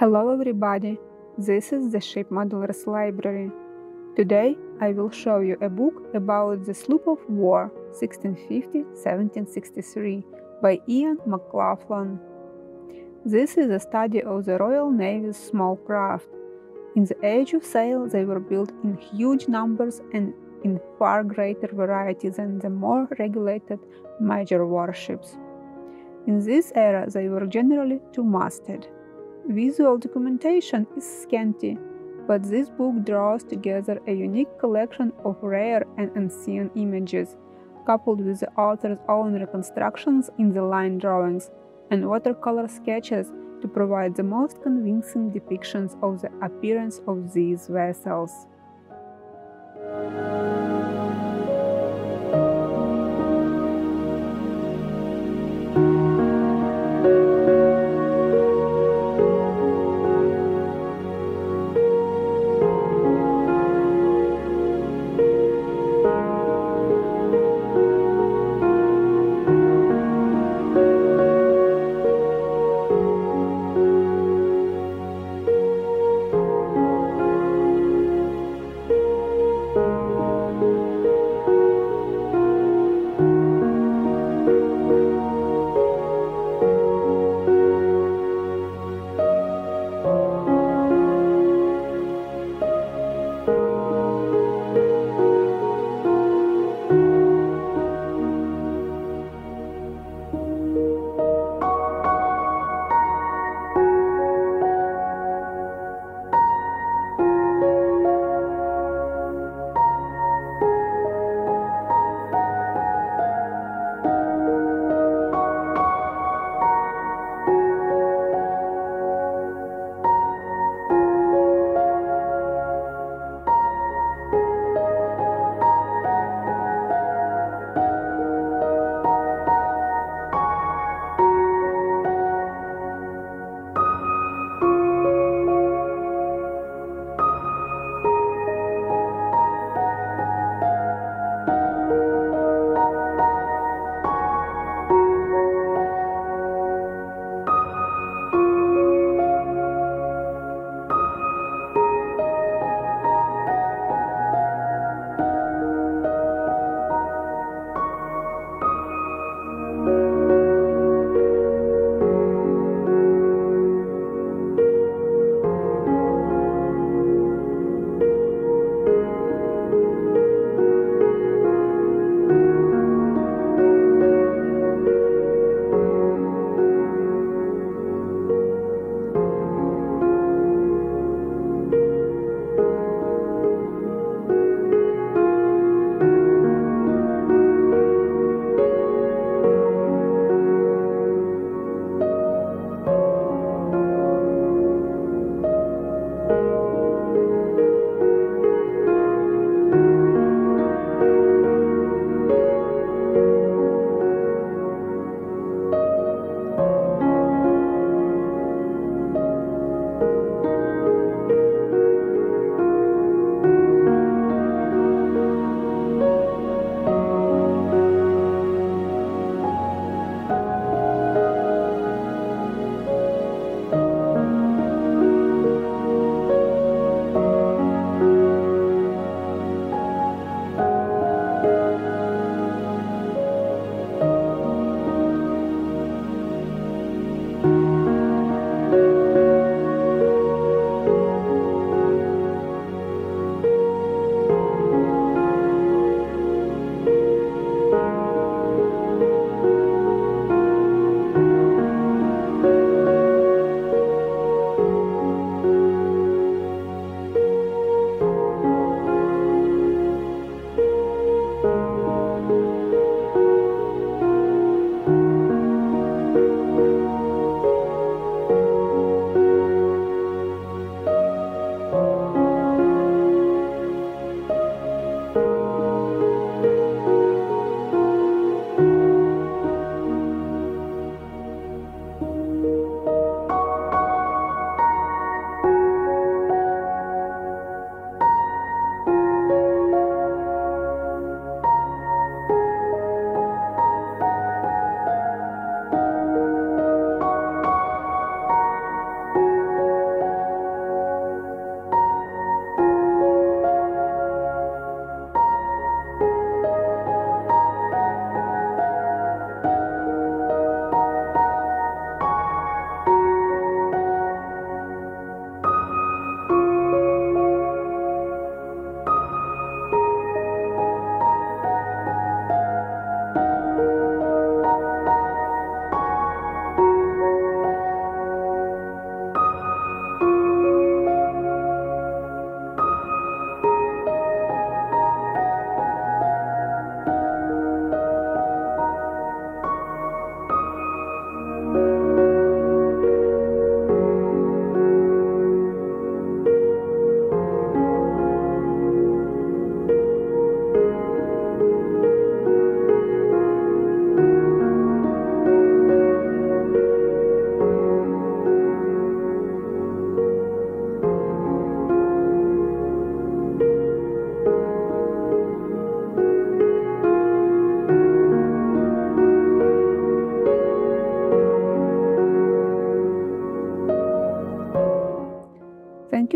Hello everybody, this is the Ship Modelers Library. Today I will show you a book about the Sloop of War 1650-1763 by Ian McLaughlan. This is a study of the Royal Navy's small craft. In the age of sail they were built in huge numbers and in far greater variety than the more regulated major warships. In this era they were generally two-masted. Visual documentation is scanty, but this book draws together a unique collection of rare and unseen images, coupled with the author's own reconstructions in the line drawings and watercolor sketches to provide the most convincing depictions of the appearance of these vessels.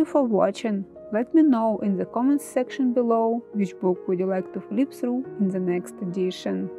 for watching. Let me know in the comments section below which book would you like to flip through in the next edition.